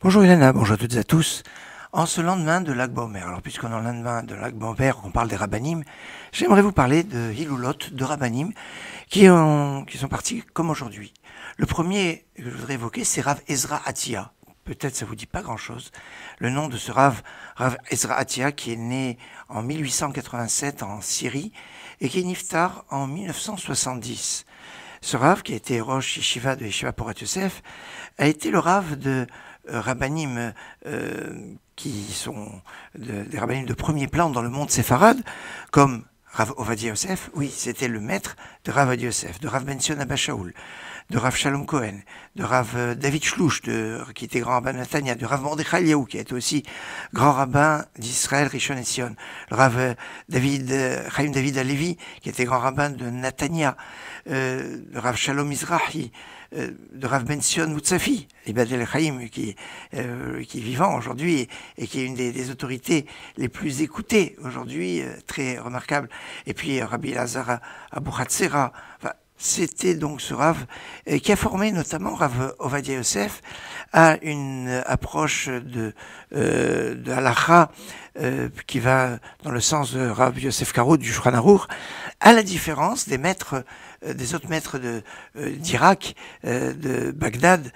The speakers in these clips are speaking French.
Bonjour Elena, bonjour à toutes et à tous. En ce lendemain de Lag BaOmer, alors puisqu'on est en lendemain de Lag BaOmer, on parle des Rabbanim, j'aimerais vous parler de Hilulot, de Rabbanim, qui sont partis comme aujourd'hui. Le premier que je voudrais évoquer, c'est Rav Ezra Atiyah. Peut-être ça vous dit pas grand-chose. Le nom de ce Rav Ezra Atiyah, qui est né en 1887 en Syrie et qui est niftar en 1970. Ce Rav, qui a été Rosh Yeshiva de Yeshiva Porat Yosef, a été le Rav de Rabbanim qui sont des Rabbanim de premier plan dans le monde séfarade, comme Rav Ovadia Yosef, oui, c'était le maître de Rav Ovadia Yosef, de Rav Ben Sion Abba Shaul, de Rav Shalom Cohen, de Rav David Shlouch, qui était grand rabbin de Natania, de Rav Mordechai Eliaou, qui était aussi grand rabbin d'Israël, Rishon et Sion, le Rav Chaim David Alevi, qui était grand rabbin de Natania, de Rav Shalom Mizrahi, de Rav Ben Sion Moutsafi, Ibad El Chaim, qui est vivant aujourd'hui et qui est une des autorités les plus écoutées aujourd'hui, très remarquable. Et puis Rabbi Elazar Abouhatzera. Enfin, c'était donc ce Rav qui a formé notamment Rav Ovadia Yosef à une approche de halacha qui va dans le sens de Rav Yosef Karo du Shulchan Aruch, à la différence des maîtres, des autres maîtres d'Irak, de Bagdad,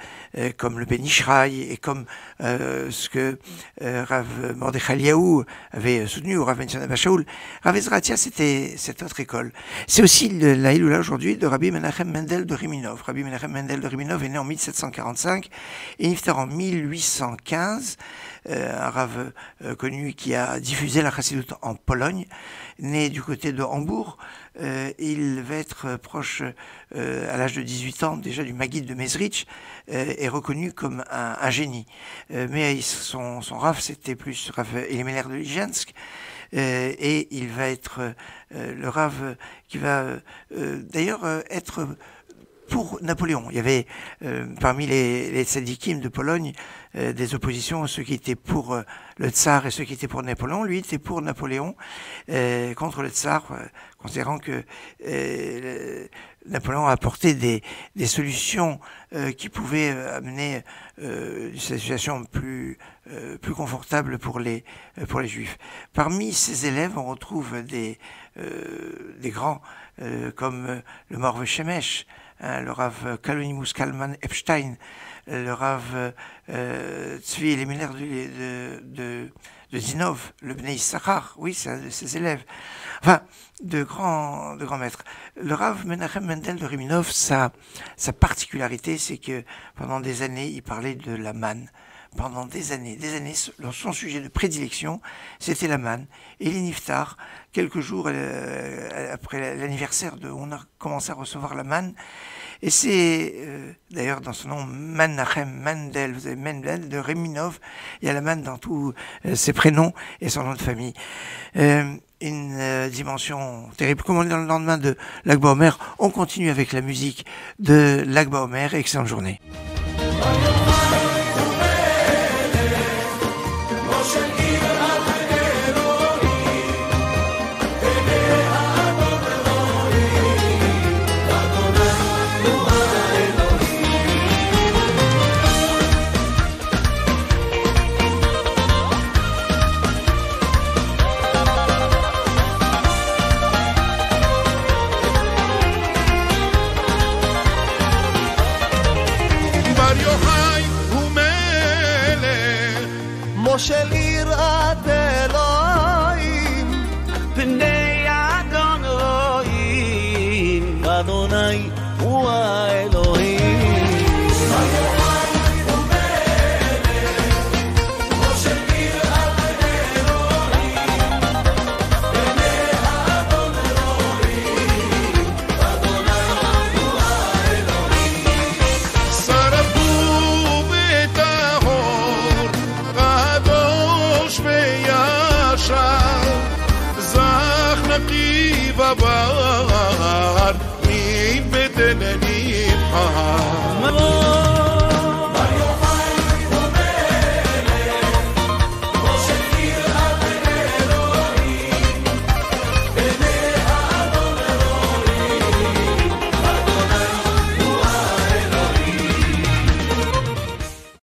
comme le Ben Ishraï et comme ce que Rav Mordechai Eliaou avait soutenu, ou Rav Ben Sion Abba Shaul. Rav Ezra Atiyah, c'était cette autre école. C'est aussi la Hiloula aujourd'hui de Rabbi Menachem Mendel de Riminov. Rabbi Menachem Mendel de Riminov est né en 1745 et niftar en 1815. Un Rav connu qui a diffusé la Chassidut en Pologne, né du côté de Hambourg. Il va être proche, à l'âge de 18 ans, déjà du Maguid de Mezrich, est reconnu comme un génie. Mais son Rav, c'était plus Rav Elimelech de Lijensk, et il va être le Rav qui va d'ailleurs être pour Napoléon. Il y avait parmi les tzadikim de Pologne des oppositions, ceux qui étaient pour le tsar et ceux qui étaient pour Napoléon. Lui était pour Napoléon contre le tsar, considérant que Napoléon a apporté des solutions qui pouvaient amener une situation plus confortable pour les Juifs. Parmi ses élèves, on retrouve des grands comme le Morve Shemesh, le Rav Kalonimus Kalman Epstein, le Rav Tzvi Elimelech de Zinov, le Bnei Issachar, oui, c'est un de ses élèves. Enfin, de grands maîtres. Le Rav Menachem Mendel de Riminov, sa particularité, c'est que pendant des années, il parlait de la manne. Pendant des années, son sujet de prédilection, c'était la manne. Et les niftar, quelques jours après l'anniversaire où on a commencé à recevoir la manne. Et c'est d'ailleurs dans son nom Menachem Mendel, vous avez Mendel de Riminov, il y a la manne dans tous ses prénoms et son nom de famille. Une dimension terrible. Comme on est dans le lendemain de Lag BaOmer, on continue avec la musique de Lag BaOmer. Excellente journée. של יראת אלוהים פני